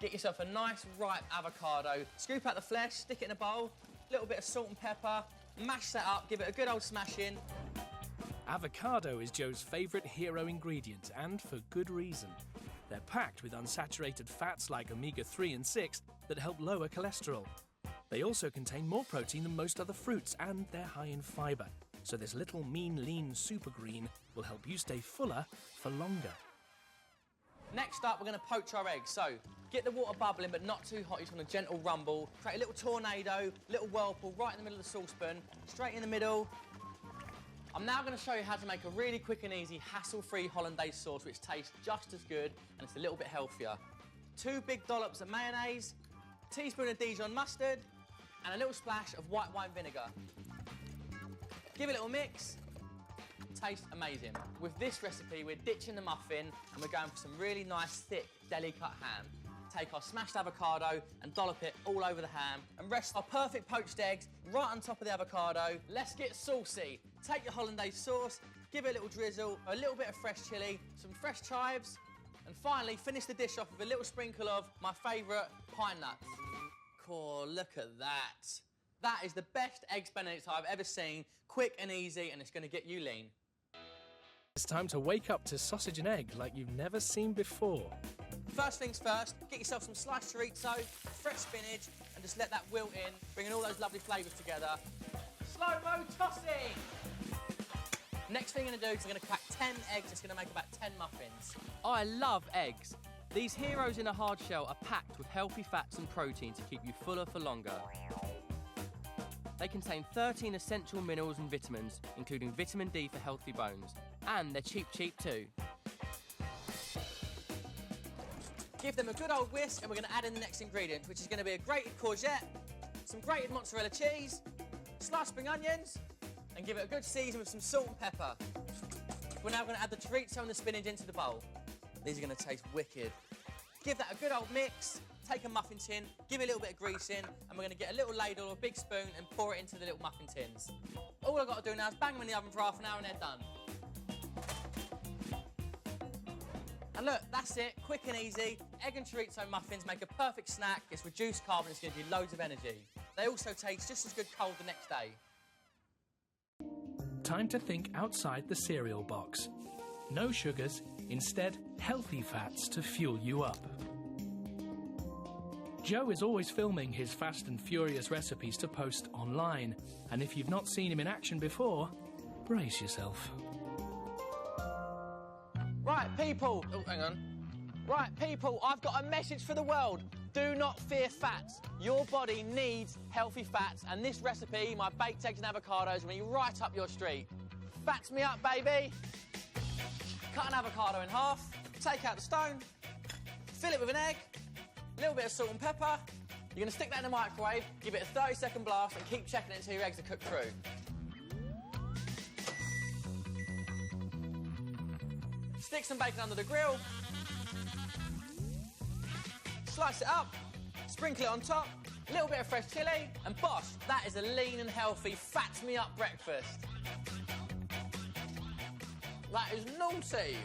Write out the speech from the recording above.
Get yourself a nice ripe avocado, scoop out the flesh, stick it in a bowl, a little bit of salt and pepper, mash that up, give it a good old smash in. Avocado is Joe's favourite hero ingredient, and for good reason. They're packed with unsaturated fats like omega-3 and 6 that help lower cholesterol. They also contain more protein than most other fruits, and they're high in fibre. So this little mean, lean super green will help you stay fuller for longer. Next up, we're going to poach our eggs. So, get the water bubbling, but not too hot. You just want a gentle rumble. Create a little tornado, little whirlpool right in the middle of the saucepan, straight in the middle. I'm now going to show you how to make a really quick and easy, hassle-free hollandaise sauce, which tastes just as good and it's a little bit healthier. 2 big dollops of mayonnaise, a teaspoon of Dijon mustard, and a little splash of white wine vinegar. Give it a little mix. Tastes amazing. With this recipe, we're ditching the muffin and we're going for some really nice, thick, deli-cut ham. Take our smashed avocado and dollop it all over the ham and rest our perfect poached eggs right on top of the avocado. Let's get saucy. Take your hollandaise sauce, give it a little drizzle, a little bit of fresh chilli, some fresh chives, and finally finish the dish off with a little sprinkle of my favourite pine nuts. Cool, look at that. That is the best eggs Benedict I've ever seen. Quick and easy, and it's going to get you lean. It's time to wake up to sausage and egg like you've never seen before. First things first, get yourself some sliced chorizo, fresh spinach, and just let that wilt in, bringing all those lovely flavours together. Slow-mo tossing! Next thing I'm going to do is I'm going to crack 10 eggs. It's going to make about 10 muffins. I love eggs. These heroes in a hard shell are packed with healthy fats and protein to keep you fuller for longer. They contain 13 essential minerals and vitamins, including vitamin D for healthy bones. And they're cheap too. Give them a good old whisk and we're going to add in the next ingredient, which is going to be a grated courgette, some grated mozzarella cheese, sliced spring onions, and give it a good season with some salt and pepper. We're now going to add the chorizo and the spinach into the bowl. These are going to taste wicked. Give that a good old mix, take a muffin tin, give it a little bit of grease in, and we're going to get a little ladle or a big spoon and pour it into the little muffin tins. All I've got to do now is bang them in the oven for half an hour and they're done. And look, that's it, quick and easy. Egg and chorizo muffins make a perfect snack. It's reduced carb and it's going to give you loads of energy. They also taste just as good cold the next day. Time to think outside the cereal box. No sugars, instead healthy fats to fuel you up. Joe is always filming his fast and furious recipes to post online, and if you've not seen him in action before, brace yourself. Right, people. Oh, hang on. Right, people, I've got a message for the world. Do not fear fats. Your body needs healthy fats, and this recipe, my baked eggs and avocados, will be right up your street. Fats me up, baby. Cut an avocado in half, take out the stone, fill it with an egg, a little bit of salt and pepper. You're going to stick that in the microwave, give it a 30-second blast, and keep checking it until your eggs are cooked through. Stick some bacon under the grill. Slice it up, sprinkle it on top, a little bit of fresh chilli, and bosh, that is a lean and healthy, fats me up breakfast. That is naughty.